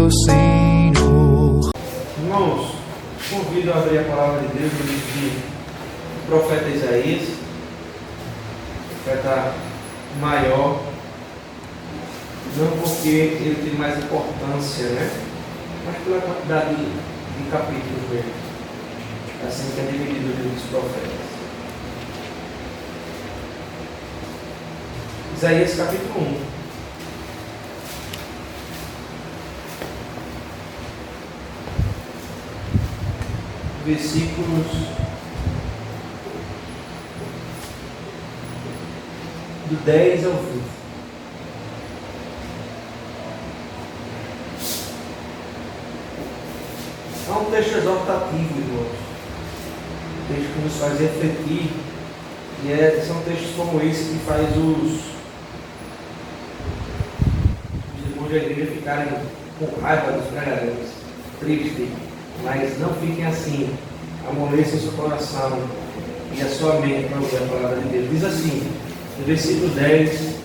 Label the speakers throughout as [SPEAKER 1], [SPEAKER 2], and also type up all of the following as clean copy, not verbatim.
[SPEAKER 1] meu Senhor.
[SPEAKER 2] Irmãos, convido a abrir a palavra de Deus no livro do profeta Isaías, profeta maior, não porque ele tem mais importância, né? Mas pela quantidade de capítulos dele, assim que é dividido o livro dos profetas. Isaías capítulo 1. Versículos do 10 ao 20. É um texto exortativo, irmãos. Um texto que nos faz refletir. E são textos como esse que faz os irmãos da igreja ficarem com raiva dos pregadores. Triste. Mas não fiquem assim. Amoleçam seu coração e a sua mente para ouvir a palavra de Deus. Diz assim, do versículo 10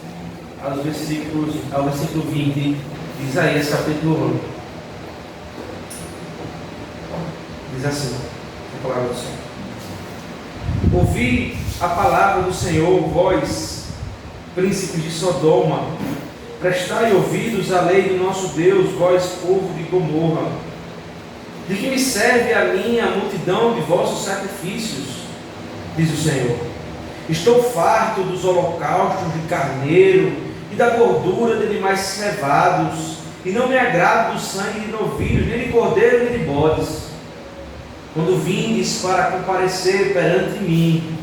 [SPEAKER 2] ao versículo 20 de Isaías capítulo 1. Diz assim a palavra do Senhor: ouvi a palavra do Senhor, vós, príncipes de Sodoma, prestai ouvidos à lei do nosso Deus, vós, povo de Gomorra. De que me serve a mim a multidão de vossos sacrifícios, diz o Senhor. Estou farto dos holocaustos de carneiro e da gordura de animais cevados, e não me agrado do sangue de novilhos, nem de cordeiro, nem de bodes. Quando vindes para comparecer perante mim,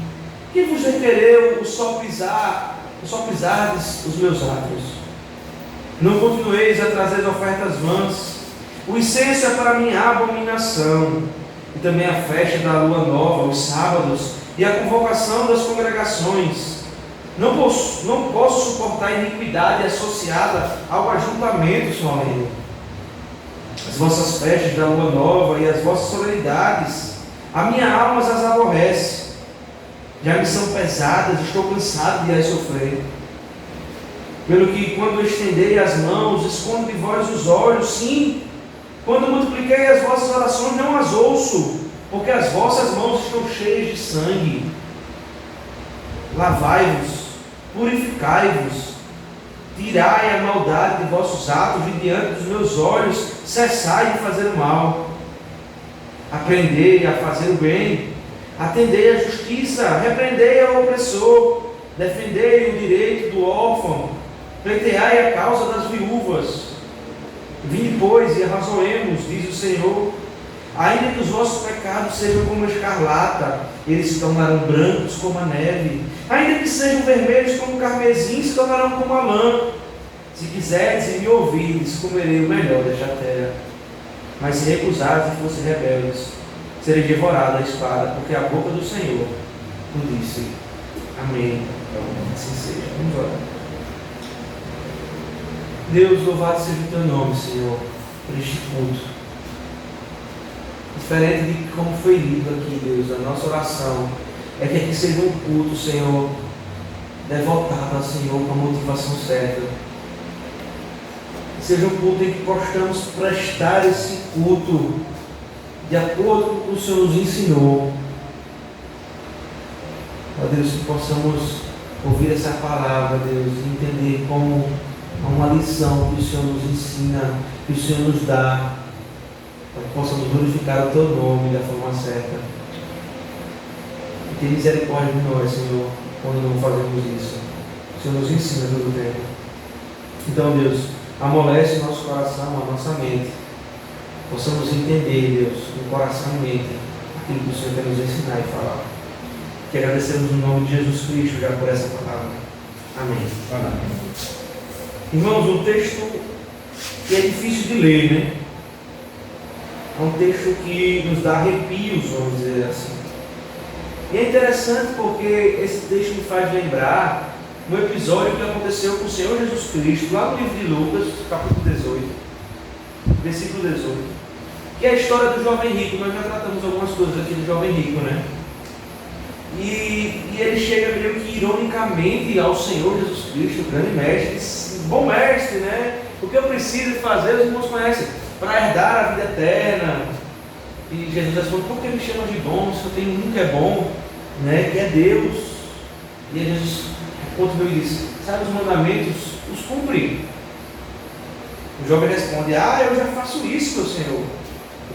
[SPEAKER 2] que vos requereu o só pisardes os meus atos? Não continueis a trazer ofertas vãs. O incenso é para mim abominação, e também a festa da lua nova, os sábados, e a convocação das congregações. Não posso suportar iniquidade associada ao ajuntamento solene. As vossas festas da lua nova e as vossas solenidades, a minha alma as aborrece. Já me são pesadas, estou cansado de as sofrer. Pelo que, quando estendei as mãos, escondo de vós os olhos, sim. Quando multipliquei as vossas orações, não as ouço, porque as vossas mãos estão cheias de sangue. Lavai-vos, purificai-vos, tirai a maldade de vossos atos de diante dos meus olhos, cessai de fazer o mal. Aprendei a fazer o bem, atendei a justiça, repreendei ao opressor, defendei o direito do órfão, pleiteai a causa das viúvas. Vinde, pois, e arrazoemos, diz o Senhor. Ainda que os vossos pecados sejam como a escarlata, eles se tornarão brancos como a neve. Ainda que sejam vermelhos como o carmesim, se tornarão como a lã. Se quiserdes e me ouvirdes, comerei o melhor desta terra. Mas se recusardes e fossem rebeldes, serei devorado à espada, porque a boca do Senhor o disse. Amém. Assim seja. Vamos orar. Deus, louvado seja o teu nome, Senhor, por este culto. Diferente de como foi lido aqui, Deus, a nossa oração é que aqui seja um culto, Senhor, devotado ao Senhor com a motivação certa. Que seja um culto em que possamos prestar esse culto de acordo com o que o Senhor nos ensinou. Ó Deus, que possamos ouvir essa palavra, Deus, e entender como uma lição que o Senhor nos ensina, que o Senhor nos dá, para que possamos glorificar o Teu nome da forma certa. E tenha misericórdia de nós, Senhor, quando não fazemos isso. O Senhor nos ensina todo o tempo. Então, Deus, amolece o nosso coração, a nossa mente. Possamos entender, Deus, com coração e mente, aquilo que o Senhor quer nos ensinar e falar. Que agradecemos no nome de Jesus Cristo já por essa palavra. Amém. Amém. Irmãos, um texto que é difícil de ler, né? É um texto que nos dá arrepios, vamos dizer assim. E é interessante porque esse texto me faz lembrar um episódio que aconteceu com o Senhor Jesus Cristo, lá no livro de Lucas, capítulo 18, versículo 18, que é a história do jovem rico. Nós já tratamos algumas coisas aqui do jovem rico, né? E ele chega meio que ironicamente ao Senhor Jesus Cristo, o grande mestre, diz: bom mestre, né? O que eu preciso fazer, os irmãos conhecem. para herdar a vida eterna. E Jesus responde: por que me chamam de bom se eu tenho um que é bom, né? Que é Deus? E aí Jesus continua e diz: sabe, os mandamentos os cumpre. O jovem responde: eu já faço isso, meu Senhor.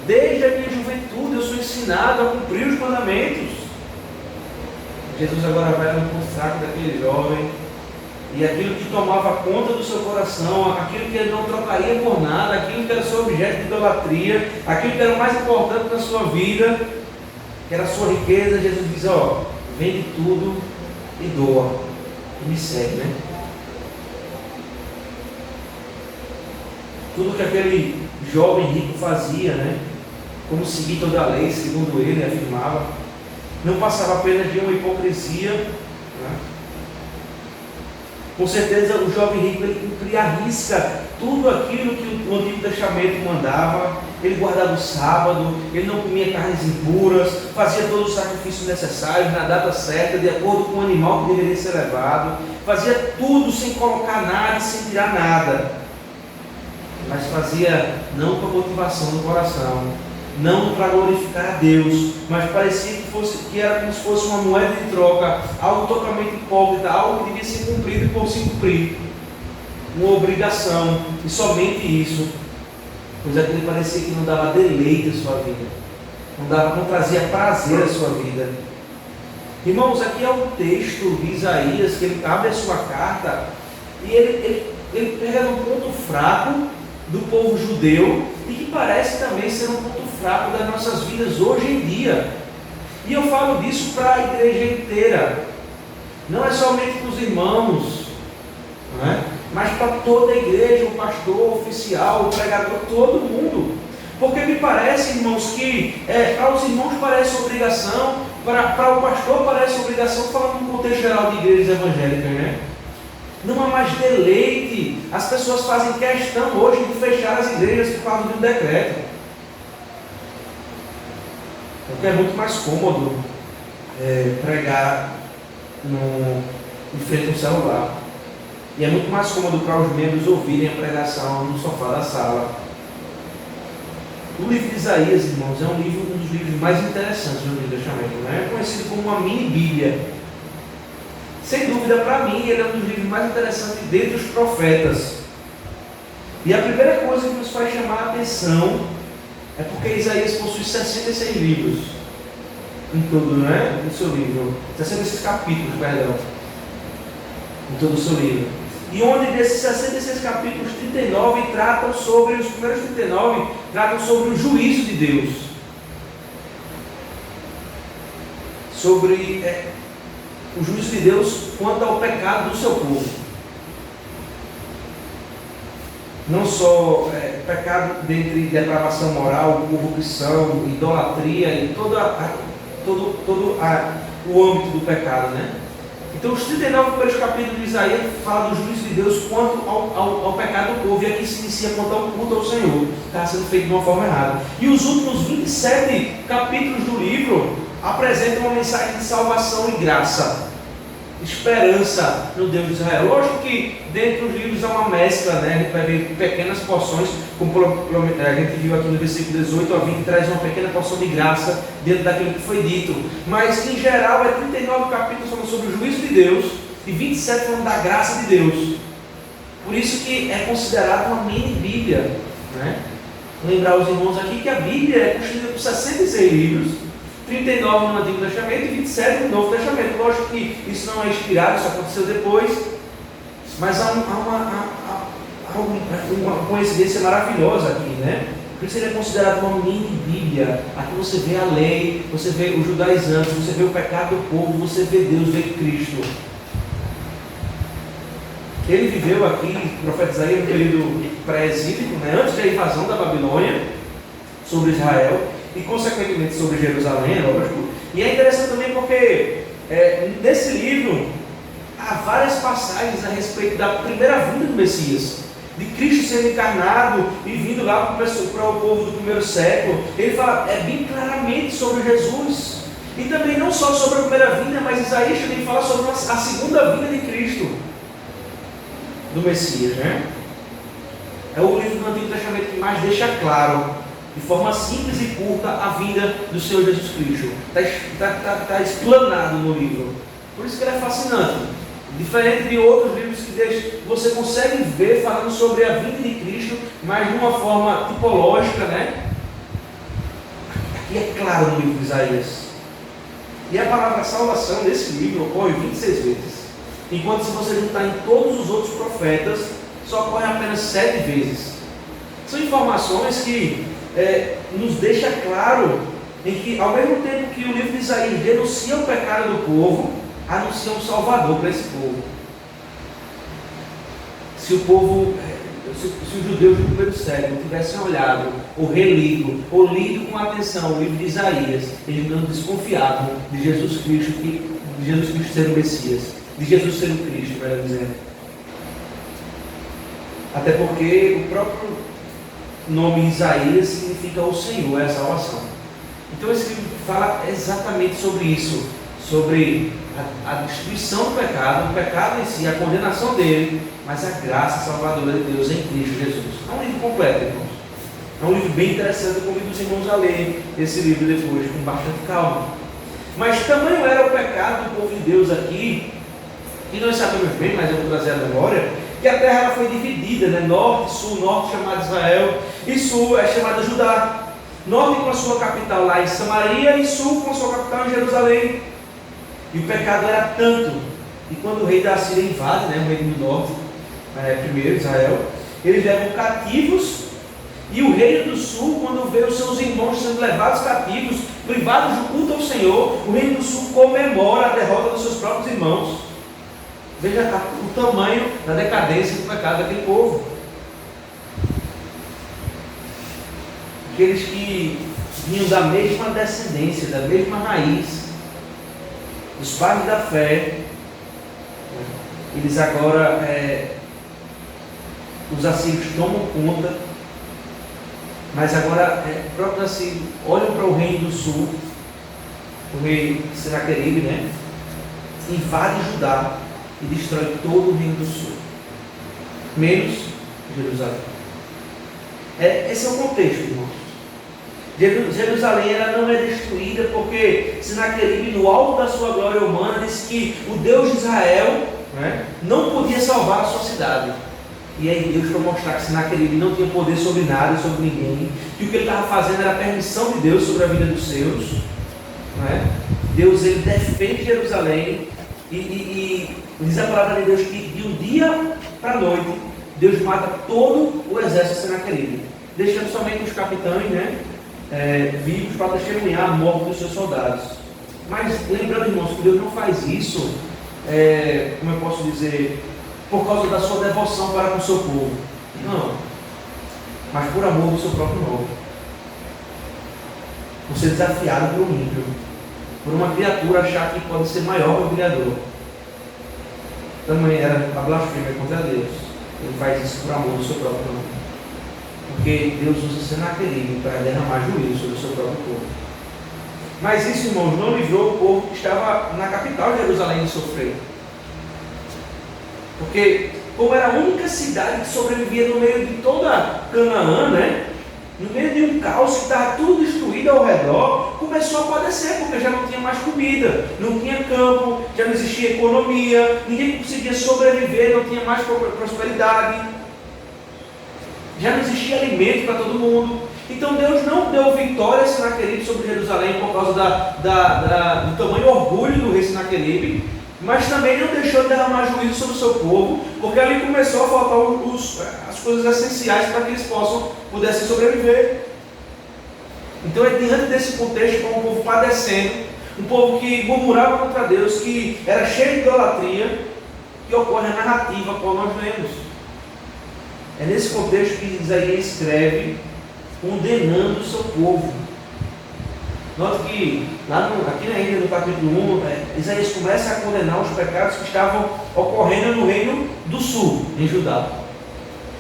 [SPEAKER 2] Desde a minha juventude eu sou ensinado a cumprir os mandamentos. Jesus agora vai no ponto fraco daquele jovem, e aquilo que tomava conta do seu coração, aquilo que ele não trocaria por nada, aquilo que era seu objeto de idolatria, aquilo que era o mais importante na sua vida, que era a sua riqueza, Jesus diz: vende tudo e doa, e me segue, né? Tudo que aquele jovem rico fazia, né? Como seguir toda a lei, segundo ele afirmava, não passava apenas de uma hipocrisia, né? Com certeza o jovem rico ele cumpria à risca tudo aquilo que o Antigo Testamento mandava. Ele guardava o sábado, ele não comia carnes impuras, fazia todos os sacrifícios necessários na data certa, de acordo com o animal que deveria ser levado, fazia tudo sem colocar nada, sem tirar nada, mas fazia não com a motivação do coração, não para glorificar a Deus, mas parecia que era como se fosse uma moeda de troca, algo totalmente hipócrita, algo que devia ser cumprido e por se cumprir, uma obrigação, e somente isso, pois aquilo parecia que não dava deleite à sua vida, não trazia prazer à sua vida. Irmãos, aqui é um texto de Isaías, que ele abre a sua carta, e ele pega no ponto fraco do povo judeu, e que parece também ser um ponto fraco das nossas vidas hoje em dia. E eu falo disso para a igreja inteira, não é somente para os irmãos, não é? Mas para toda a igreja, o pastor, o oficial, o pregador, todo mundo. Porque me parece, irmãos, que para os irmãos parece obrigação, para o pastor parece obrigação, falando no contexto geral de igrejas evangélicas, né? Não há mais deleite. As pessoas fazem questão hoje de fechar as igrejas por causa de um decreto. Porque é muito mais cômodo pregar em frente ao celular. E é muito mais cômodo para os membros ouvirem a pregação no sofá da sala. O livro de Isaías, irmãos, é um dos livros mais interessantes do Antigo Testamento, né? É conhecido como uma mini Bíblia. Sem dúvida, para mim, ele é um dos livros mais interessantes dentre os profetas. E a primeira coisa que nos faz chamar a atenção é porque Isaías possui 66 livros em todo, né? No seu livro. 66 capítulos, perdão. Em todo o seu livro. E onde desses 66 capítulos, 39 tratam sobre, os primeiros 39 tratam sobre o juízo de Deus. Sobre o juízo de Deus quanto ao pecado do seu povo. Não só pecado dentre depravação moral, corrupção, idolatria e todo o âmbito do pecado, né? Então os 39 primeiros capítulos de Isaías falam do juízo de Deus quanto ao pecado do povo, e aqui se inicia quanto ao culto ao Senhor, que está sendo feito de uma forma errada. E os últimos 27 capítulos do livro apresentam uma mensagem de salvação e graça, esperança no Deus de Israel. Lógico que dentro dos livros há uma mescla, né? A gente vai ver pequenas porções, como a gente viu aqui no versículo 18 a 20, traz uma pequena porção de graça dentro daquilo que foi dito. Mas em geral é 39 capítulos falando sobre o juízo de Deus e 27 falando da graça de Deus. Por isso que é considerado uma mini Bíblia, né? Lembrar os irmãos aqui que a Bíblia é constituída por 66 livros, 39 no Antigo Testamento e 27 no Novo Testamento. Lógico que isso não é inspirado, isso aconteceu depois, mas há uma coincidência maravilhosa aqui, né? Por isso ele é considerado uma mini Bíblia. Aqui você vê a lei, você vê os judaizantes, você vê o pecado do povo, você vê Deus, vê Cristo. Ele viveu aqui, o profeta Isaías, no período pré-exílico, né? Antes da invasão da Babilônia sobre Israel, e consequentemente sobre Jerusalém, lógico. E é interessante também porque nesse livro há várias passagens a respeito da primeira vinda do Messias, de Cristo sendo encarnado e vindo lá para o povo do primeiro século. Ele fala bem claramente sobre Jesus, e também não só sobre a primeira vinda, mas Isaías também fala sobre a segunda vinda de Cristo, do Messias, né? é o livro do Antigo Testamento que mais deixa claro, de forma simples e curta, a vinda do Senhor Jesus Cristo. Está explanado no livro. Por isso que ele é fascinante. Diferente de outros livros que você consegue ver falando sobre a vinda de Cristo, mas de uma forma tipológica, né? Aqui é claro no livro de Isaías. E a palavra salvação nesse livro ocorre 26 vezes. Enquanto se você juntar em todos os outros profetas, só ocorre apenas 7 vezes. São informações que nos deixa claro em que, ao mesmo tempo que o livro de Isaías denuncia o pecado do povo, anuncia um Salvador para esse povo. Se os judeus do primeiro século tivessem olhado, ou relido, ou lido com atenção o livro de Isaías, eles não desconfiavam de Jesus Cristo ser o Messias, de Jesus ser o Cristo, melhor dizendo. Até porque o próprio nome Isaías significa o Senhor, é a salvação. Então esse livro fala exatamente sobre isso, sobre a destruição do pecado, o pecado em si, a condenação dele, mas a graça salvadora de Deus em Cristo Jesus. É um livro completo, irmãos. É um livro bem interessante, eu convido os irmãos a lerem esse livro depois, com bastante calma. Mas tamanho era o pecado do povo de Deus aqui, que nós sabemos bem, mas eu vou trazer a memória, que a terra ela foi dividida, né? Norte, sul, norte chamado Israel, e sul é chamada Judá. Norte com a sua capital lá em Samaria, e sul com a sua capital em Jerusalém. E o pecado era tanto, e quando o rei da Síria invade, né, o reino do norte, primeiro Israel, eles levam cativos, e o reino do sul, quando vê os seus irmãos sendo levados cativos, privados do culto ao Senhor, o reino do sul comemora a derrota dos seus próprios irmãos. Veja o tamanho da decadência do pecado daquele povo. Aqueles que vinham da mesma descendência, da mesma raiz, os pais da fé, eles agora, os assírios tomam conta, mas agora próprios assírios olham para o reino do sul, o rei Senaqueribe, né? Invade Judá e destrói todo o reino do sul, menos Jerusalém. Esse é o contexto, irmãos. Jerusalém ela não é destruída porque Senaqueribe, no alto da sua glória humana, disse que o Deus de Israel, né, não podia salvar a sua cidade. E aí Deus, para mostrar que Senaqueribe não tinha poder sobre nada e sobre ninguém, que o que ele estava fazendo era a permissão de Deus sobre a vida dos seus, né? Deus ele defende Jerusalém e diz a palavra de Deus que de um dia para a noite Deus mata todo o exército de Senaqueribe, deixando somente os capitães, né, vivos para testemunhar a morte dos seus soldados. Mas lembrando, irmãos, que Deus não faz isso, como eu posso dizer, por causa da sua devoção para com o seu povo. Não. Mas por amor do seu próprio nome. Por ser desafiado por um ímpio, por uma criatura achar que pode ser maior que o Criador. Também era a blasfêmia contra Deus. Ele faz isso por amor do seu próprio nome. Porque Deus usa Senaqueribe para derramar juízo sobre o seu próprio povo. Mas isso, irmãos, não livrou o povo que estava na capital de Jerusalém de sofrer. Porque, como era a única cidade que sobrevivia no meio de toda Canaã, né? No meio de um caos que estava tudo destruído ao redor, começou a padecer, porque já não tinha mais comida, não tinha campo, já não existia economia, ninguém conseguia sobreviver, não tinha mais prosperidade, já não existia alimento para todo mundo. Então Deus não deu vitória a Senaqueribe sobre Jerusalém por causa do tamanho orgulho do rei Senaqueribe, mas também não deixou de derramar juízo sobre o seu povo, porque ali começou a faltar as coisas essenciais para que eles pudessem sobreviver. Então é diante desse contexto, com o povo padecendo, um povo que murmurava contra Deus, que era cheio de idolatria, que ocorre a narrativa a qual nós lemos. É nesse contexto que Isaías escreve, condenando o seu povo. Note que, aqui na ilha do capítulo 1, Isaías começa a condenar os pecados que estavam ocorrendo no reino do sul, em Judá.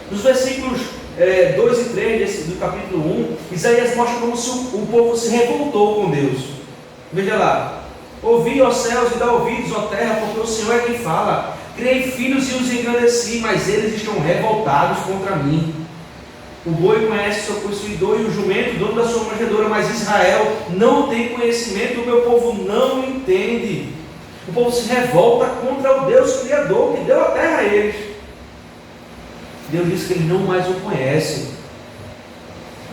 [SPEAKER 2] Nos versículos 2 e 3 do capítulo 1, Isaías mostra como se o povo se revoltou com Deus. Veja lá: ouvi, ó céus, e dá ouvidos, ó terra, porque o Senhor é quem fala. Criei filhos e os engrandeci, mas eles estão revoltados contra mim. O boi conhece seu possuidor e o jumento, dono da sua manjedoura, mas Israel não tem conhecimento, o meu povo não entende. O povo se revolta contra o Deus Criador, que deu a terra a eles. Deus diz que eles não mais o conhecem.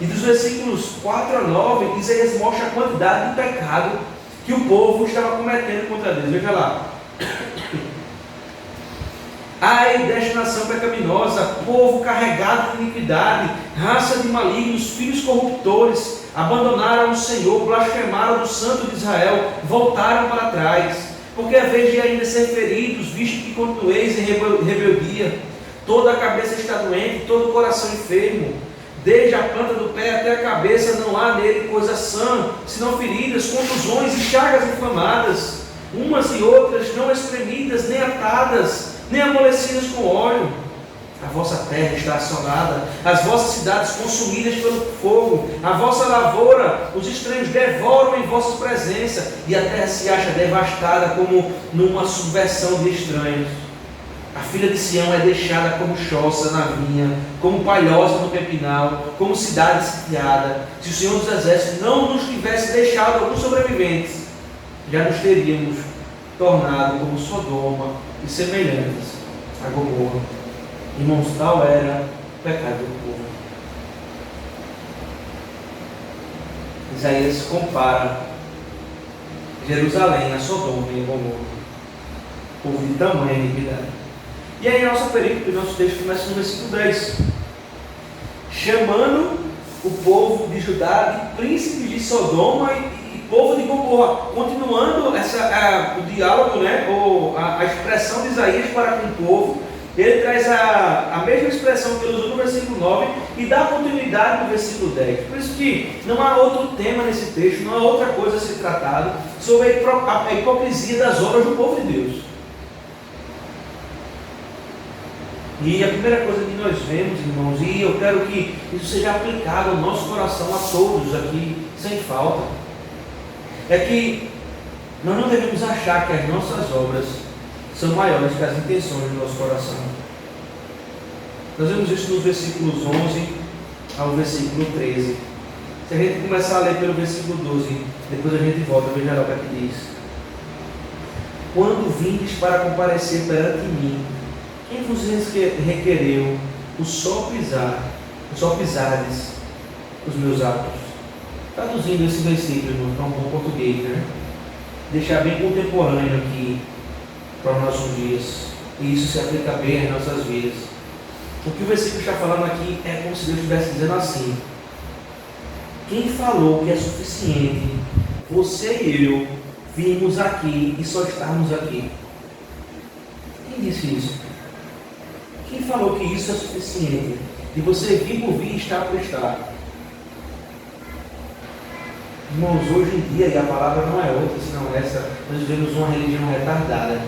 [SPEAKER 2] E dos versículos 4 a 9, Isaías mostra a quantidade de pecado que o povo estava cometendo contra Deus. Veja lá. Ai desta nação pecaminosa, povo carregado de iniquidade, raça de malignos, filhos corruptores, abandonaram o Senhor, blasfemaram do Santo de Israel, voltaram para trás, porque a vez de ainda ser feridos, visto que continueis em rebeldia, toda a cabeça está doente, todo o coração enfermo, desde a planta do pé até a cabeça não há nele coisa sã, senão feridas, contusões e chagas inflamadas, umas e outras não espremidas, nem atadas, nem amolecidas com óleo. A vossa terra está assolada, as vossas cidades consumidas pelo fogo, a vossa lavoura, os estranhos devoram em vossa presença, e a terra se acha devastada como numa subversão de estranhos. A filha de Sião é deixada como choça na vinha, como palhoça no pepinal, como cidade sitiada. Se o Senhor dos Exércitos não nos tivesse deixado alguns sobreviventes, já nos teríamos tornado como Sodoma e semelhantes a Gomorra. Irmãos, tal era o pecado do povo. Isaías compara Jerusalém a Sodoma e Gomorra, povo de tamanha iniquidade. E aí nossa perícope, nosso texto começa no versículo 10, chamando o povo de Judá de príncipes de Sodoma e povo de Gomorra, continuando o diálogo, né, ou a expressão de Isaías para com o povo. Ele traz a mesma expressão que ele usou no versículo 9 e dá continuidade no versículo 10. Por isso que não há outro tema nesse texto, não há outra coisa a ser tratada sobre a hipocrisia das obras do povo de Deus. E a primeira coisa que nós vemos, irmãos, e eu quero que isso seja aplicado ao nosso coração, a todos aqui, sem falta, é que nós não devemos achar que as nossas obras são maiores que as intenções do nosso coração. Nós vemos isso nos versículos 11 ao versículo 13. Se a gente começar a ler pelo versículo 12, depois a gente volta, veja lá o que aqui diz. Quando vindes para comparecer perante mim, quem vos requereu o só pisardes os meus atos? Traduzindo esse versículo para um bom português, né? Deixar bem contemporâneo aqui para os nossos dias, e isso se aplica bem às nossas vidas. O que o versículo está falando aqui é como se Deus estivesse dizendo assim: quem falou que é suficiente você e eu virmos aqui e só estarmos aqui? Quem disse isso? Quem falou que isso é suficiente? De você vir por vir e estar por estar? Irmãos, hoje em dia, e a palavra não é outra senão essa, nós vivemos uma religião retardada.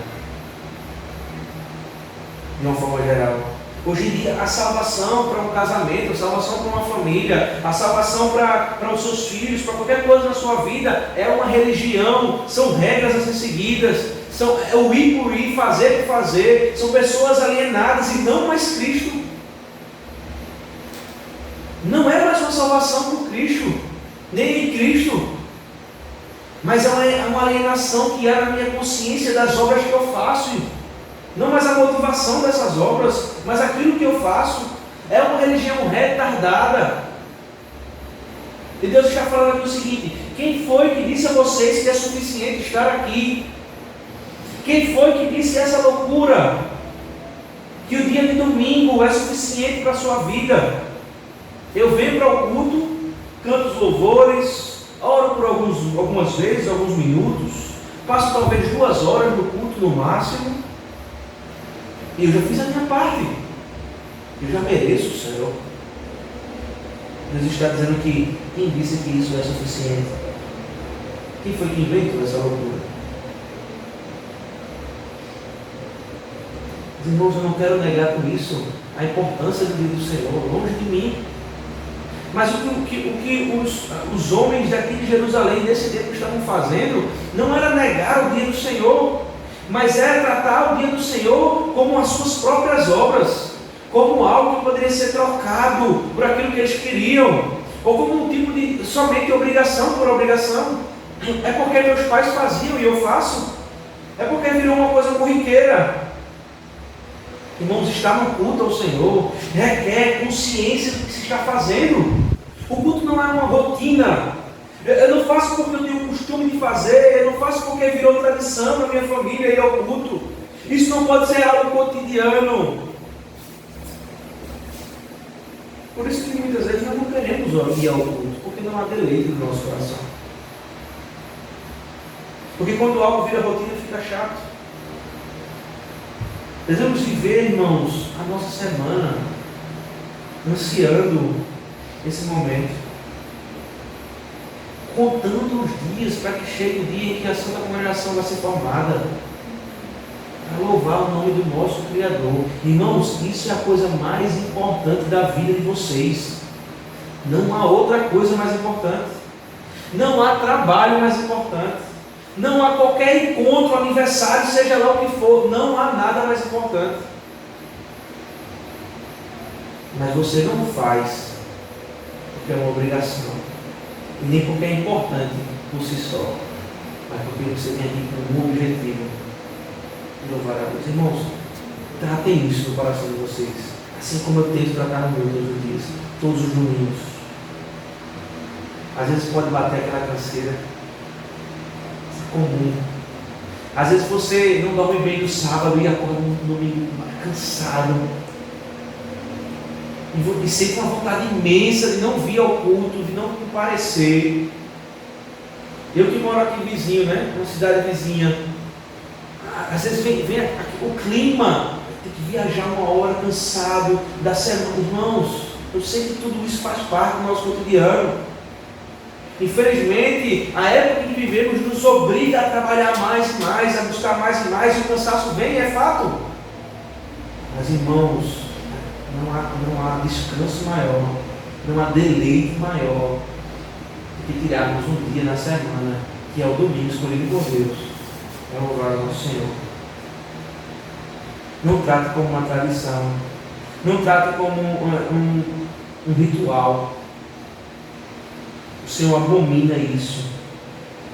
[SPEAKER 2] De uma forma geral. Hoje em dia, a salvação para um casamento, a salvação para uma família, a salvação para os seus filhos, para qualquer coisa na sua vida, é uma religião, são regras a ser seguidas, é o ir por ir, fazer por fazer, são pessoas alienadas e não mais Cristo. Não é mais uma salvação por Cristo, nem em Cristo, mas é uma alienação que há na minha consciência das obras que eu faço. Não mais a motivação dessas obras, mas aquilo que eu faço. É uma religião retardada. E Deus está falando aqui o seguinte: quem foi que disse a vocês que é suficiente estar aqui? Quem foi que disse essa loucura? Que o dia de domingo é suficiente para a sua vida? Eu venho para o culto, canto os louvores, oro por algumas vezes, alguns minutos, passo talvez 2 horas no culto no máximo, e eu já fiz a minha parte, eu já mereço o céu. Deus está dizendo que quem disse que isso é suficiente? Quem foi que inventou essa loucura? Irmãos, eu não quero negar com isso a importância do dia do Senhor, longe de mim. Mas o que os homens daqui de Jerusalém nesse tempo estavam fazendo não era negar o dia do Senhor, mas era tratar o dia do Senhor como as suas próprias obras, como algo que poderia ser trocado por aquilo que eles queriam, ou como um tipo de somente obrigação por obrigação. É porque meus pais faziam e eu faço. É porque virou uma coisa corriqueira. Irmãos, estar no culto ao Senhor requer consciência do que se está fazendo. O culto não é uma rotina. Eu não faço porque eu tenho o costume de fazer, eu não faço porque virou tradição na minha família ir ao culto. Isso não pode ser algo cotidiano. Por isso que muitas vezes nós não queremos ir ao culto, porque não há deleite no nosso coração. Porque quando algo vira rotina, fica chato. Devemos viver, irmãos, a nossa semana ansiando esse momento, contando os dias para que chegue o dia em que a Santa Congregação vai ser formada, para louvar o nome do nosso Criador. Irmãos, isso é a coisa mais importante da vida de vocês. Não há outra coisa mais importante. Não há trabalho mais importante. Não há qualquer encontro, aniversário, seja lá o que for, não há nada mais importante. Mas você não faz porque é uma obrigação, e nem porque é importante por si só, mas porque você tem aqui com um objetivo de louvar a Deus. Irmãos, tratem isso no coração de vocês, assim como eu tento tratar no meu todos os dias, todos os domingos. Às vezes pode bater aquela canseira, comum. Às vezes você não dorme bem no sábado e acorda no domingo cansado. E sente uma vontade imensa de não vir ao culto, de não comparecer. Eu que moro aqui vizinho, né? Numa cidade vizinha. Às vezes vem o clima, tem que viajar uma hora cansado da semana. Irmãos, eu sei que tudo isso faz parte do nosso cotidiano. Infelizmente, a época que vivemos nos obriga a trabalhar mais e mais, a buscar mais e mais, e o cansaço vem, é fato. Mas, irmãos, não há descanso maior, não há deleite maior do que tirarmos um dia na semana, que é o domingo escolhido por Deus, é louvar o nosso Senhor. Não trate como uma tradição, não trate como um ritual. O Senhor abomina isso.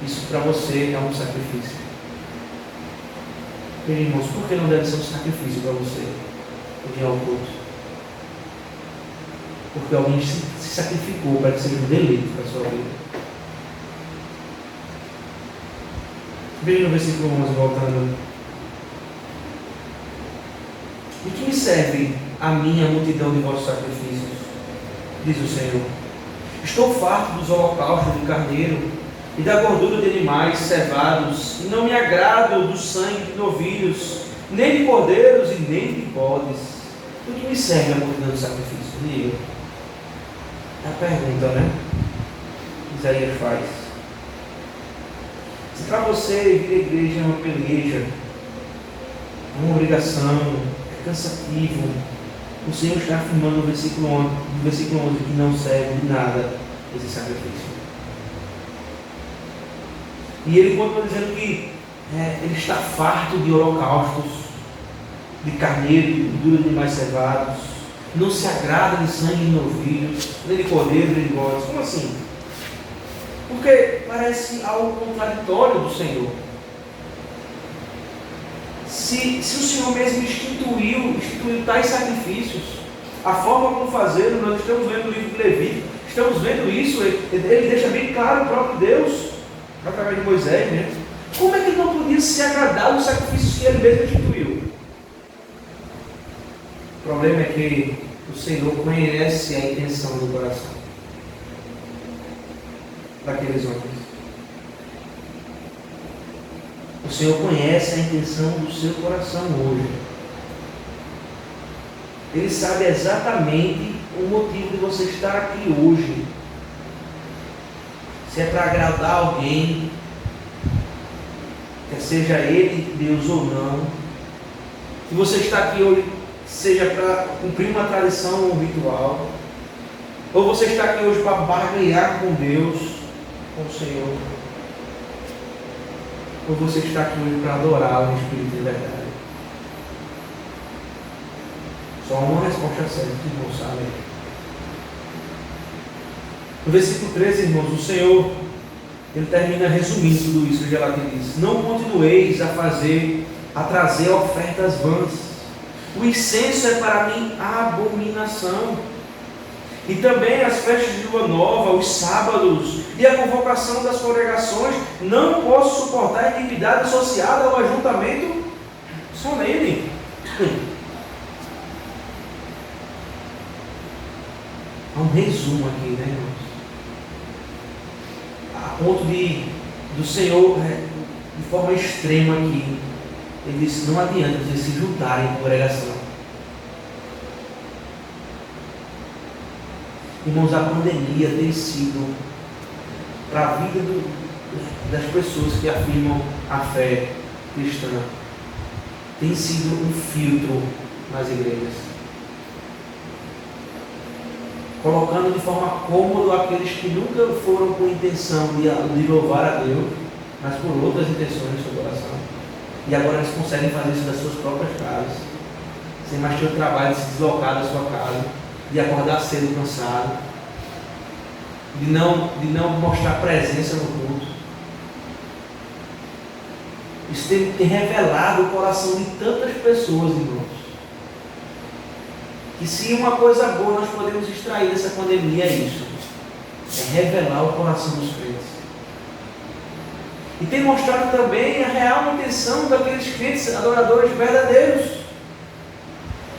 [SPEAKER 2] Isso para você é um sacrifício. Irmãos, por que não deve ser um sacrifício para você o dia ao culto? Porque alguém se sacrificou para que seja um deleite para a sua vida. Veja no versículo 11, voltando. De que me serve a minha multidão de vossos sacrifícios? Diz o Senhor. Estou farto dos holocaustos de carneiro e da gordura de animais cevados, e não me agrado do sangue de novilhos, nem de cordeiros e nem de bodes. Do que me serve a multidão de sacrifícios? Diga. É a pergunta, né? Isaías faz. Se para você vir à igreja é uma peleja, é uma obrigação, é cansativo, o Senhor está afirmando no versículo 11 que não serve de nada esse sacrifício. E ele continua dizendo que ele está farto de holocaustos, de carneiro, de gordura de animais cevados, não se agrada de sangue de novilho, nem de cordeiro, nem de bodes. Como assim? Porque parece algo contraditório do Senhor. Se o Senhor mesmo instituiu tais sacrifícios, a forma como fazê-lo, nós estamos vendo no livro de Levítico, estamos vendo isso, ele deixa bem claro o próprio Deus, através de Moisés, né? Como é que ele não podia se agradar dos sacrifícios que ele mesmo instituiu? O problema é que o Senhor conhece a intenção do coração daqueles homens. O Senhor conhece a intenção do seu coração hoje. Ele sabe exatamente o motivo de você estar aqui hoje. Se é para agradar alguém, quer seja ele Deus ou não. Se você está aqui hoje, seja para cumprir uma tradição ou um ritual, ou você está aqui hoje para barganhar com Deus, com o Senhor, ou você está aqui hoje para adorá-lo em espírito e verdade. Só uma resposta certa, que irmãos sabem. No versículo 13, irmãos, o Senhor, ele termina resumindo tudo isso que ela diz: não continueis a trazer ofertas vãs. O incenso é para mim abominação. E também as festas de lua nova, os sábados e a convocação das congregações, não posso suportar a iniquidade associada ao ajuntamento solene. Há um resumo aqui, né, irmãos? A ponto do Senhor, de forma extrema aqui, ele disse: não adianta vocês se juntarem em congregação. Irmãos, a pandemia tem sido, para a vida das pessoas que afirmam a fé cristã, tem sido um filtro nas igrejas, colocando de forma cômoda aqueles que nunca foram com intenção de louvar a Deus, mas por outras intenções no seu coração. E agora eles conseguem fazer isso das suas próprias casas, sem mais ter o trabalho de se deslocar da sua casa, de acordar cedo cansado, de não mostrar presença no culto. Isso tem revelado o coração de tantas pessoas, irmãos, que se uma coisa boa nós podemos extrair dessa pandemia é isso, é revelar o coração dos crentes. E tem mostrado também a real intenção daqueles crentes adoradores verdadeiros,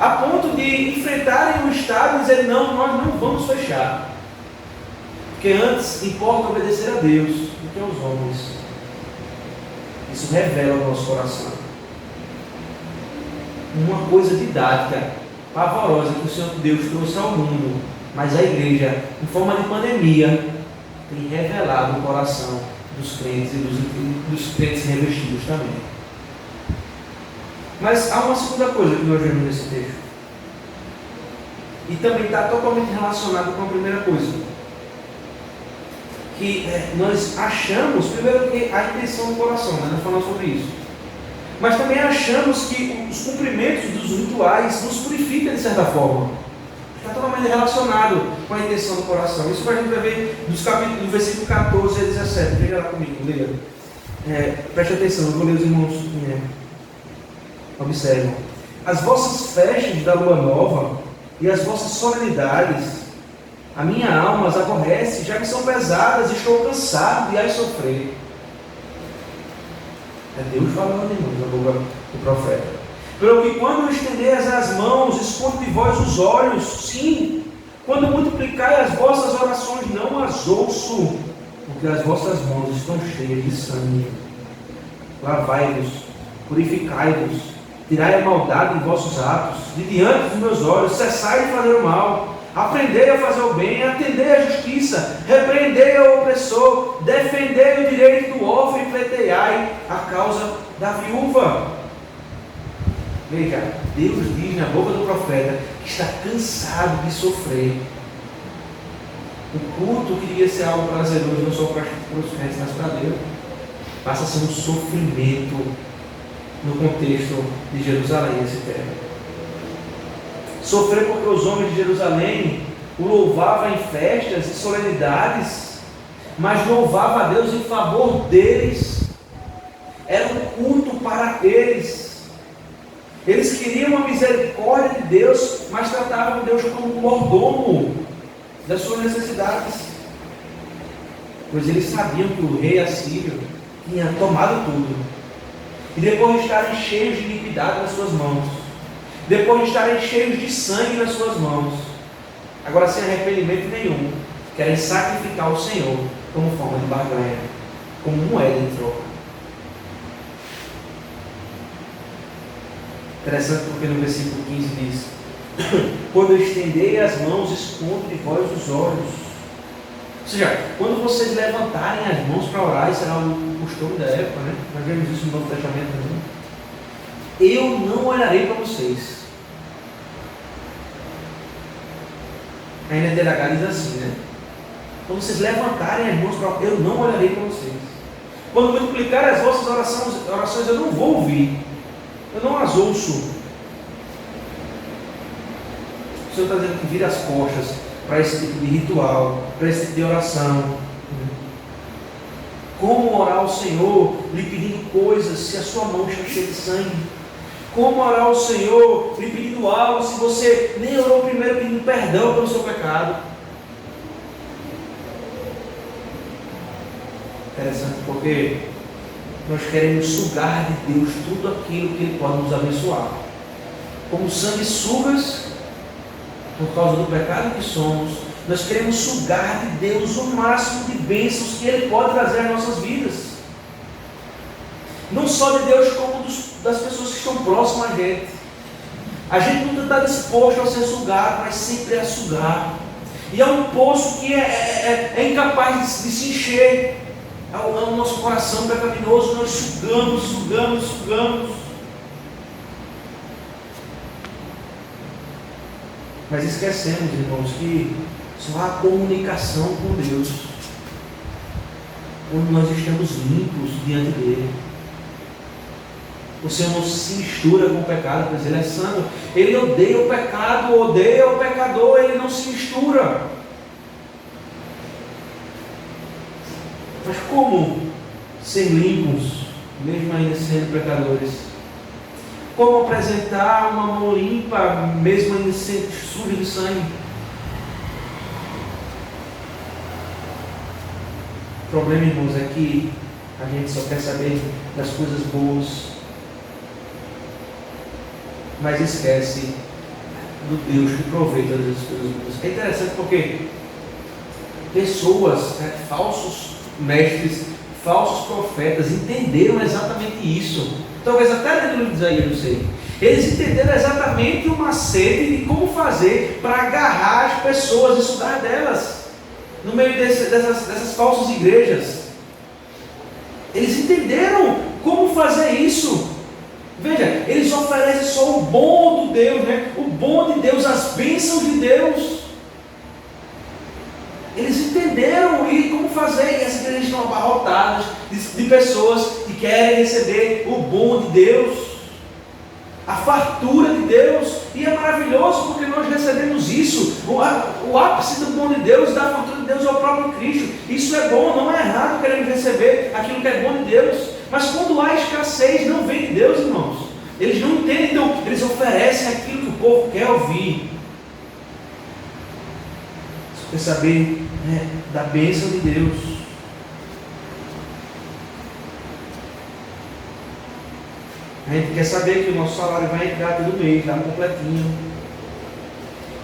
[SPEAKER 2] a ponto de enfrentarem o Estado e dizer: não, nós não vamos fechar, porque antes importa obedecer a Deus do que aos homens. Isso revela o nosso coração. Uma coisa didática, pavorosa, que o Senhor Deus trouxe ao mundo, mas a igreja, em forma de pandemia, tem revelado o coração dos crentes e dos crentes revestidos também. Mas há uma segunda coisa que nós vemos nesse texto, e também está totalmente relacionado com a primeira coisa, que nós achamos, primeiro, que a intenção do coração, nós falamos sobre isso, mas também achamos que os cumprimentos dos rituais nos purificam de certa forma. Está totalmente relacionado com a intenção do coração. Isso a gente vai ver do versículo 14 a 17. Veja lá comigo, leia. Preste atenção, eu vou ler os irmãos. Observam: as vossas festas da lua nova e as vossas solenidades, a minha alma as aborrece, já que são pesadas, e estou cansado de as sofrer. É Deus falando, irmãos, na boca do profeta. Pelo que quando estendeis as mãos, esconde de vós os olhos. Sim, quando multiplicai as vossas orações, não as ouço, porque as vossas mãos estão cheias de sangue. Lavai-vos, purificai-vos, tirai a maldade de vossos atos, de diante dos meus olhos, cessai de fazer o mal, aprendei a fazer o bem, atendei a justiça, repreendei ao opressor, defendei o direito do órfão e pleiteai a causa da viúva. Veja, Deus diz na boca do profeta que está cansado de sofrer. O culto queria ser algo prazeroso, não só para os crentes, mas para Deus. Passa a ser um sofrimento no contexto de Jerusalém, esse termo. Sofrer porque os homens de Jerusalém o louvavam em festas e solenidades, mas louvava a Deus em favor deles. Era um culto para eles. Eles queriam a misericórdia de Deus, mas tratavam Deus como um mordomo das suas necessidades, pois eles sabiam que o rei assírio tinha tomado tudo, e depois de estarem cheios de iniquidade nas suas mãos, depois de estarem cheios de sangue nas suas mãos, agora sem arrependimento nenhum, querem sacrificar o Senhor como forma de barganha, como moeda em troca. Interessante porque no versículo 15 diz: quando eu estendei as mãos, escondo de vós os olhos. Ou seja, quando vocês levantarem as mãos para orar, isso era o costume da época, né? Nós vemos isso no Novo Testamento também. Eu não olharei para vocês. A NTH diz assim, né? Quando vocês levantarem as mãos para orar, eu não olharei para vocês. Quando multiplicarem as vossas orações, eu não vou ouvir. Eu não as ouço. O Senhor está dizendo que vira as costas para esse tipo de ritual, para esse tipo de oração. Como orar ao Senhor lhe pedindo coisas se a sua mão está cheia de sangue? Como orar ao Senhor lhe pedindo algo se você nem orou primeiro pedindo perdão pelo seu pecado? Interessante, porque nós queremos sugar de Deus tudo aquilo que Ele pode nos abençoar. Como sanguessugas, por causa do pecado que somos, nós queremos sugar de Deus o máximo de bênçãos que Ele pode trazer às nossas vidas. Não só de Deus, como das pessoas que estão próximas a gente. A gente nunca está disposto a ser sugado, mas sempre a sugar. E é um poço que é incapaz de se encher. É o nosso coração pecaminoso, nós sugamos. Mas esquecemos, irmãos, que só há comunicação com Deus quando nós estamos limpos diante dEle. O Senhor não se mistura com o pecado, pois Ele é santo. Ele odeia o pecado, odeia o pecador, Ele não se mistura. Mas como ser limpos, mesmo ainda sendo pecadores? Como apresentar uma mão limpa, mesmo ainda sendo suja de sangue? O problema, irmãos, é que a gente só quer saber das coisas boas, mas esquece do Deus que provê todas as coisas boas. É interessante porque pessoas, falsos mestres, falsos profetas, entenderam exatamente isso. Talvez até dentro de Isaías, não sei. Eles entenderam exatamente o macete de como fazer para agarrar as pessoas e sugar delas no meio dessas falsas igrejas. Eles entenderam como fazer isso. Veja, eles oferecem só o bom de Deus, né? O bom de Deus, as bênçãos de Deus. Eles entenderam como fazer, e as igrejas estão abarrotadas de pessoas que querem receber o bom de Deus, a fartura de Deus, e é maravilhoso porque nós recebemos isso. O ápice do bom de Deus, da fartura de Deus é o próprio Cristo. Isso é bom, não é errado queremos receber aquilo que é bom de Deus, mas quando há escassez, não vem de Deus, irmãos. Eles não entendem, então eles oferecem aquilo que o povo quer ouvir. Quer saber da bênção de Deus. A gente quer saber que o nosso salário vai entrar todo mês, dá completinho,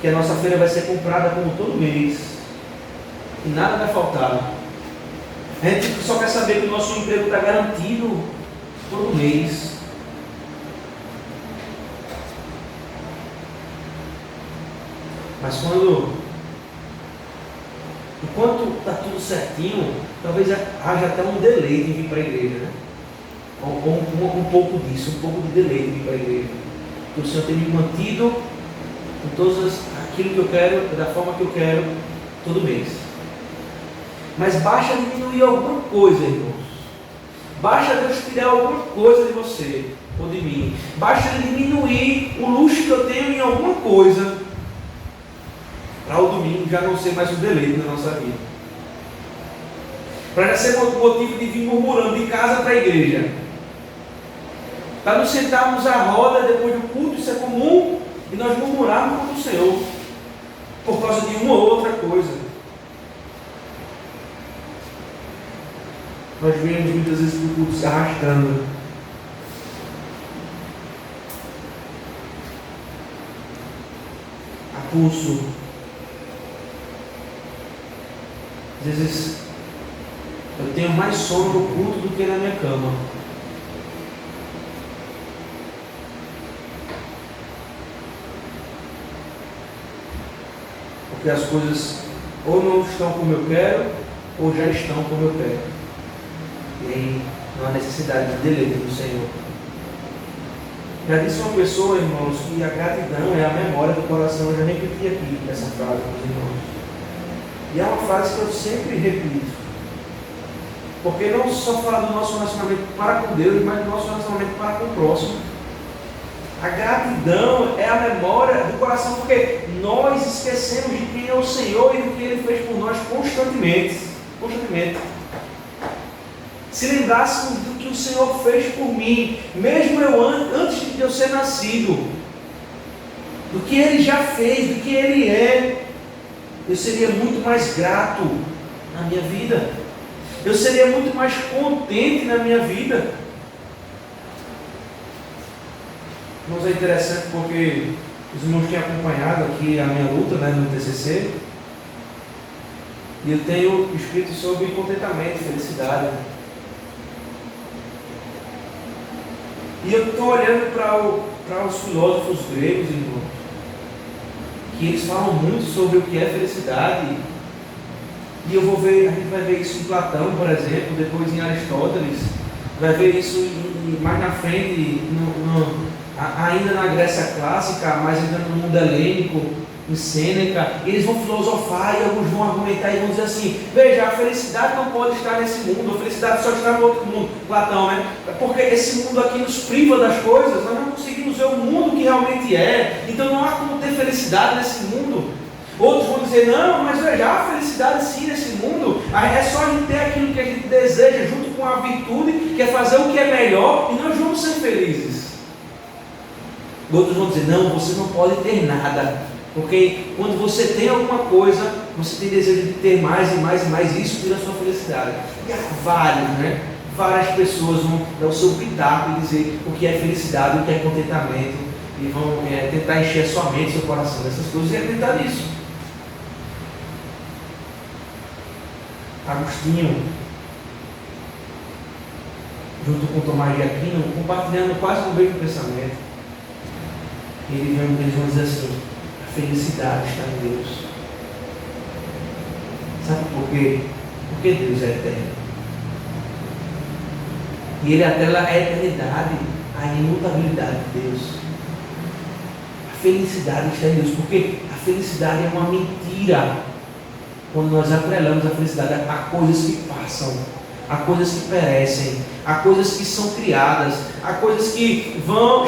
[SPEAKER 2] que a nossa feira vai ser comprada como todo mês, e nada vai faltar. A gente só quer saber que o nosso emprego está garantido todo mês. Mas enquanto está tudo certinho, talvez haja até um deleite em vir para a igreja, né? Um pouco disso, um pouco de deleite em vir para a igreja. Que o Senhor tem me mantido com aquilo que eu quero, da forma que eu quero, todo mês. Mas basta diminuir alguma coisa, irmãos. Basta Deus tirar alguma coisa de você ou de mim. Basta diminuir o luxo que eu tenho em alguma coisa, para o domingo já não ser mais um deleite na nossa vida. Para já ser motivo de vir murmurando de casa para a igreja. Para nos sentarmos à roda depois do culto, isso é comum, e nós murmurarmos contra o Senhor, por causa de uma ou outra coisa. Nós vemos muitas vezes o culto se arrastando. A pulso. Às vezes eu tenho mais sono no culto do que na minha cama. Porque as coisas ou não estão como eu quero, ou já estão como eu quero. E aí não há necessidade de deleite do Senhor. Já disse uma pessoa, irmãos, que a gratidão é a memória do coração. Eu já repeti aqui essa frase para os irmãos. E é uma frase que eu sempre repito. Porque não só fala do nosso relacionamento para com Deus, mas do nosso relacionamento para com o próximo. A gratidão é a memória do coração, porque nós esquecemos de quem é o Senhor e do que Ele fez por nós constantemente. Se lembrássemos do que o Senhor fez por mim, mesmo antes de eu ser nascido, do que Ele já fez, do que Ele é, eu seria muito mais grato na minha vida, eu seria muito mais contente na minha vida. Mas é interessante porque os irmãos têm acompanhado aqui a minha luta, no TCC, e eu tenho escrito sobre contentamento, felicidade. E eu estou olhando para os filósofos gregos, irmãos, que eles falam muito sobre o que é felicidade. E a gente vai ver isso em Platão, por exemplo, depois em Aristóteles, vai ver isso mais na frente, ainda na Grécia clássica, mas ainda no mundo helênico, em Sêneca. Eles vão filosofar e alguns vão argumentar e vão dizer assim: veja, a felicidade não pode estar nesse mundo, a felicidade só está no outro mundo. Platão, porque esse mundo aqui nos priva das coisas, nós não conseguimos ver o mundo que realmente é, então não há como ter felicidade nesse mundo. Outros vão dizer: não, mas veja, há felicidade sim nesse mundo, é só a gente ter aquilo que a gente deseja junto com a virtude, que é fazer o que é melhor, e nós vamos ser felizes. Outros vão dizer: não, você não pode ter nada, porque quando você tem alguma coisa, você tem desejo de ter mais e mais e mais, e isso tira a sua felicidade. E há várias pessoas vão dar o seu pitaco e dizer o que é felicidade, o que é contentamento, e vão tentar encher a sua mente, seu coração dessas coisas e acreditar nisso. Agostinho, junto com Tomás de Aquino, compartilhando quase o mesmo pensamento. Eles vão dizer assim: a felicidade está em Deus. Sabe por quê? Porque Deus é eterno. E Ele atrela a eternidade, a imutabilidade de Deus. A felicidade está em Deus, porque a felicidade é uma mentira. Quando nós atrelamos a felicidade a coisas que passam, a coisas que perecem, a coisas que são criadas, a coisas que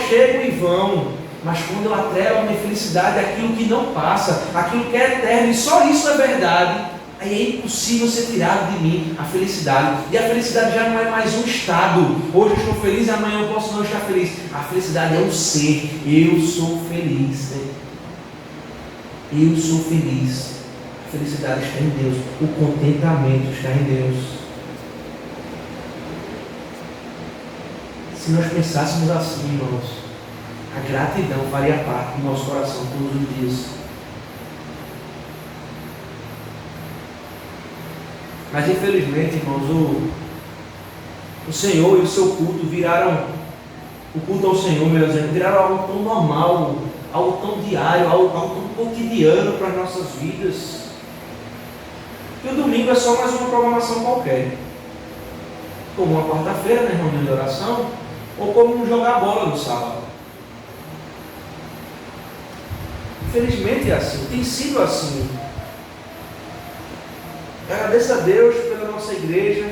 [SPEAKER 2] chegam e vão. Mas quando eu atrelo a minha felicidade àquilo que não passa, aquilo que é eterno, e só isso é verdade, aí é impossível ser tirado de mim a felicidade. E a felicidade já não é mais um estado. Hoje eu estou feliz e amanhã eu posso não estar feliz. A felicidade é um ser. Eu sou feliz. Eu sou feliz. A felicidade está em Deus. O contentamento está em Deus. Se nós pensássemos assim, irmãos, a gratidão faria parte do nosso coração todos os dias. Mas infelizmente, irmãos, o Senhor e o seu culto o culto ao Senhor, melhor dizendo, viraram algo tão normal, algo tão diário, algo tão cotidiano para as nossas vidas. E o domingo é só mais uma programação qualquer. Como uma quarta-feira, reunião de oração, ou como jogar bola no sábado. Infelizmente é assim, tem sido assim. Agradeço a Deus pela nossa igreja,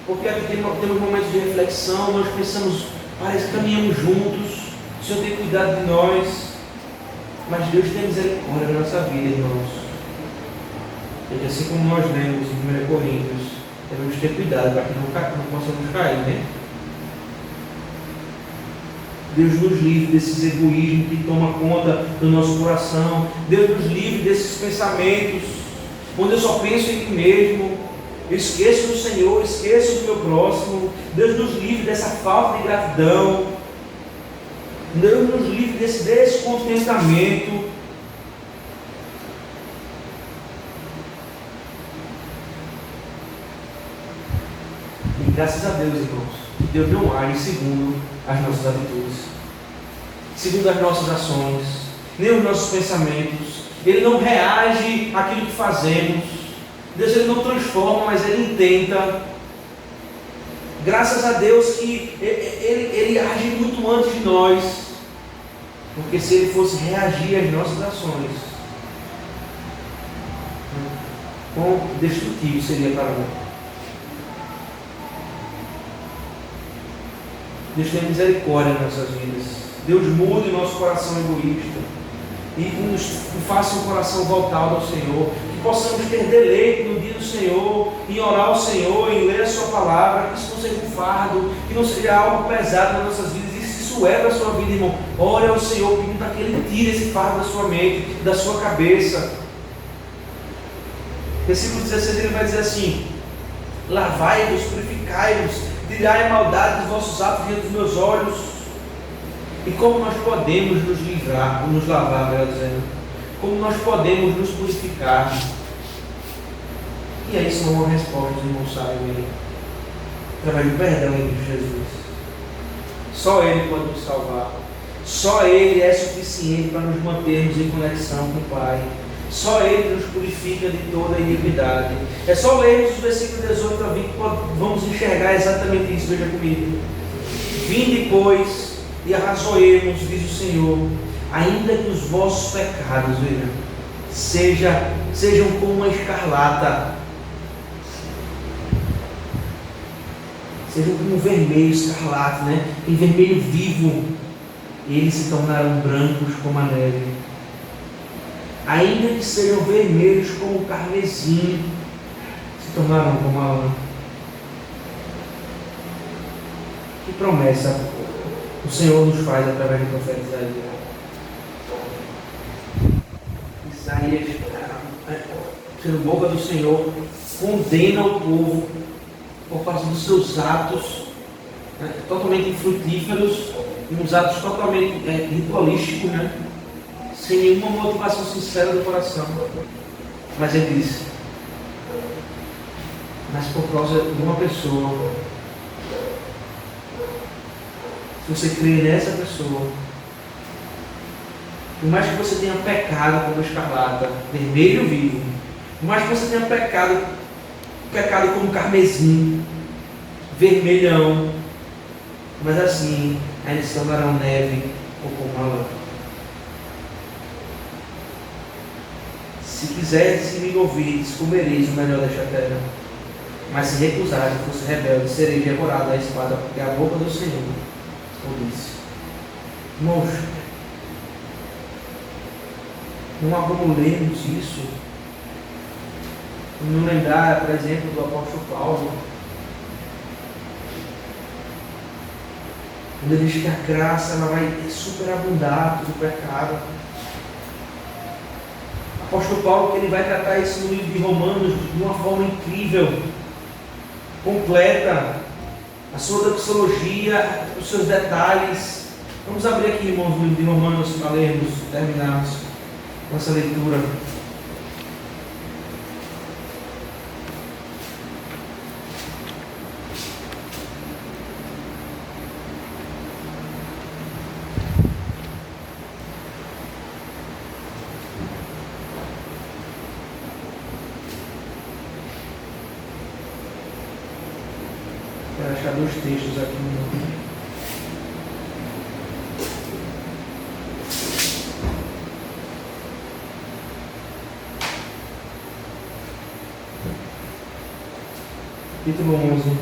[SPEAKER 2] porque aqui temos momentos de reflexão, nós pensamos, parece que caminhamos juntos, o Senhor tem cuidado de nós, mas Deus tem misericórdia na nossa vida, irmãos. Porque assim como nós lemos em 1 Coríntios, devemos ter cuidado para que não possamos cair, Deus nos livre desses egoísmos que toma conta do nosso coração. Deus nos livre desses pensamentos, quando eu só penso em mim mesmo, eu esqueço do Senhor, esqueço do meu próximo. Deus nos livre dessa falta de gratidão. Deus nos livre desse descontentamento. E graças a Deus, irmãos, que Deus não age segundo as nossas atitudes, segundo as nossas ações, nem os nossos pensamentos. Ele não reage àquilo que fazemos. Deus ele não transforma, mas Ele intenta. Graças a Deus que ele age muito antes de nós, porque se Ele fosse reagir às nossas ações, quão destrutivo seria para nós. Deus tem misericórdia nas nossas vidas. Deus muda o nosso coração egoísta. e nos faça o coração voltado ao Senhor, que possamos ter deleite no dia do Senhor, em orar ao Senhor, em ler a sua palavra, que isso não seja um fardo, que não seja algo pesado nas nossas vidas. E se isso é da sua vida, irmão, ore ao Senhor, pedindo para que Ele tire esse fardo da sua mente, da sua cabeça. Versículo 16 ele vai dizer assim: lavai-vos, purificai-vos, tirai a maldade dos vossos atos diante dos meus olhos. E como nós podemos nos livrar, nos lavar, melhor dizendo, como nós podemos nos purificar? E aí são uma resposta, os irmãos sabem, através do perdão em Cristo Jesus. Só Ele pode nos salvar. Só Ele é suficiente para nos mantermos em conexão com o Pai. Só Ele nos purifica de toda a iniquidade. É só lermos os versículos 18 a 20 que vamos enxergar exatamente isso. Veja comigo. Vinde, pois, e arrazoemos, diz o Senhor, ainda que os vossos pecados, veja, sejam como uma escarlata, sejam como um vermelho escarlate, em vermelho vivo, eles se tornarão brancos como a neve. Ainda que sejam vermelhos como o carmesim, se tornarão como a lã. Que promessa o Senhor nos faz através do profeta Isaías. Isaías, pela boca do Senhor, condena o povo por causa dos seus atos totalmente infrutíferos e uns atos totalmente ritualísticos, sem nenhuma motivação sincera do coração. Mas ele disse: mas por causa de uma pessoa, se você crer nessa pessoa, por mais que você tenha pecado como escarlata, vermelho vivo, por mais que você tenha pecado como carmesim, vermelhão, mas assim ainda se tornarão neve ou como a lã. Se quiserdes e me ouvirdes, comereis o melhor desta terra. Mas se recusardes, fosse rebelde, sereis devorados à espada, porque a boca do Senhor o disse. Irmãos, não há como lermos isso e não lembrar, por exemplo, do apóstolo Paulo, quando ele diz que a graça ela vai superabundar do pecado. O apóstolo Paulo, que ele vai tratar isso no livro de Romanos de uma forma incrível, completa, a sua doxologia, os seus detalhes. Vamos abrir aqui, irmãos, no livro de Romanos para lermos, terminarmos com essa leitura. Quero achar dois textos aqui no capítulo 11.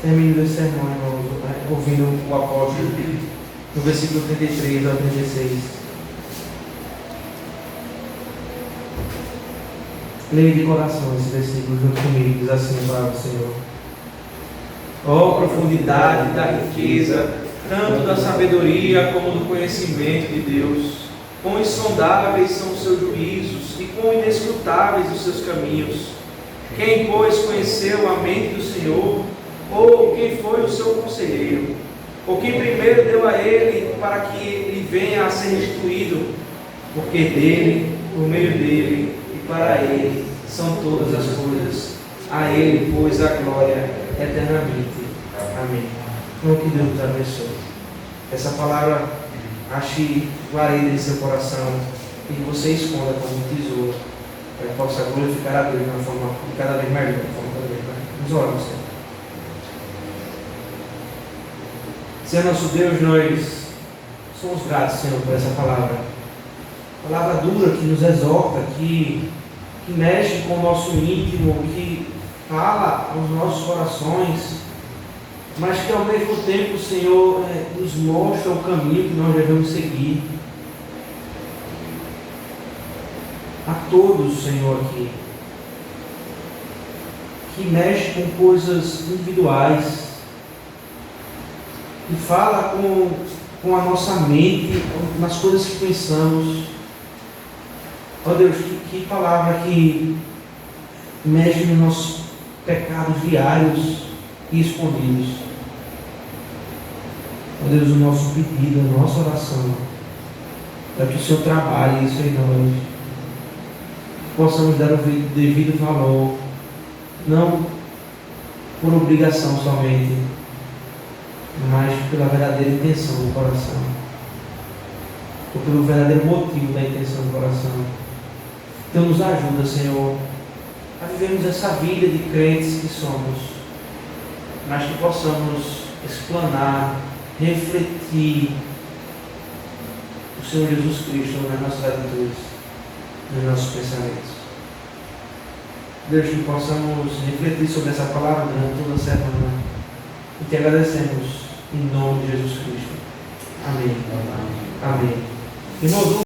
[SPEAKER 2] Termino esse sermão, irmãos, ouvindo o apóstolo no versículo 33 ao 36. Leia de coração esse versículo junto comigo, diz assim a palavra do Senhor. Ó profundidade da riqueza, tanto da sabedoria como do conhecimento de Deus. Quão insondáveis são os seus juízos e quão inescrutáveis os seus caminhos. Quem, pois, conheceu a mente do Senhor? Ou quem foi o seu conselheiro? Ou quem primeiro deu a ele para que ele venha a ser restituído? Porque dele, por meio dele e para ele são todas as coisas. A ele, pois, a glória eternamente. Amém. Então, que Deus nos abençoe. Essa palavra ache guarida em seu coração e que você esconda como um tesouro, para que possa glorificar a Deus de uma forma cada vez melhor, de uma forma cada vez mais. Nos oramos, Senhor. Senhor nosso Deus, nós somos gratos, Senhor, por essa palavra. Palavra dura que nos exorta, que mexe com o nosso íntimo, que fala aos nossos corações, mas que ao mesmo tempo o Senhor nos mostra o caminho que nós devemos seguir. A todos, Senhor, aqui, que mexe com coisas individuais, que fala com a nossa mente, nas coisas que pensamos. Ó Deus, que palavra que mexe nos nossos pecados diários e escondidos. Ó Deus, o nosso pedido, a nossa oração, para que o Senhor trabalhe isso em nós, possamos dar o devido valor, não por obrigação somente, mas pela verdadeira intenção do coração, ou pelo verdadeiro motivo da intenção do coração. Então nos ajuda, Senhor, a vivermos essa vida de crentes que somos, mas que possamos explanar, refletir o Senhor Jesus Cristo nas nossas atitudes, nos nossos pensamentos. Deus, que possamos refletir sobre essa palavra durante toda a semana e te agradecemos em nome de Jesus Cristo. Amém. Amém. Irmãos,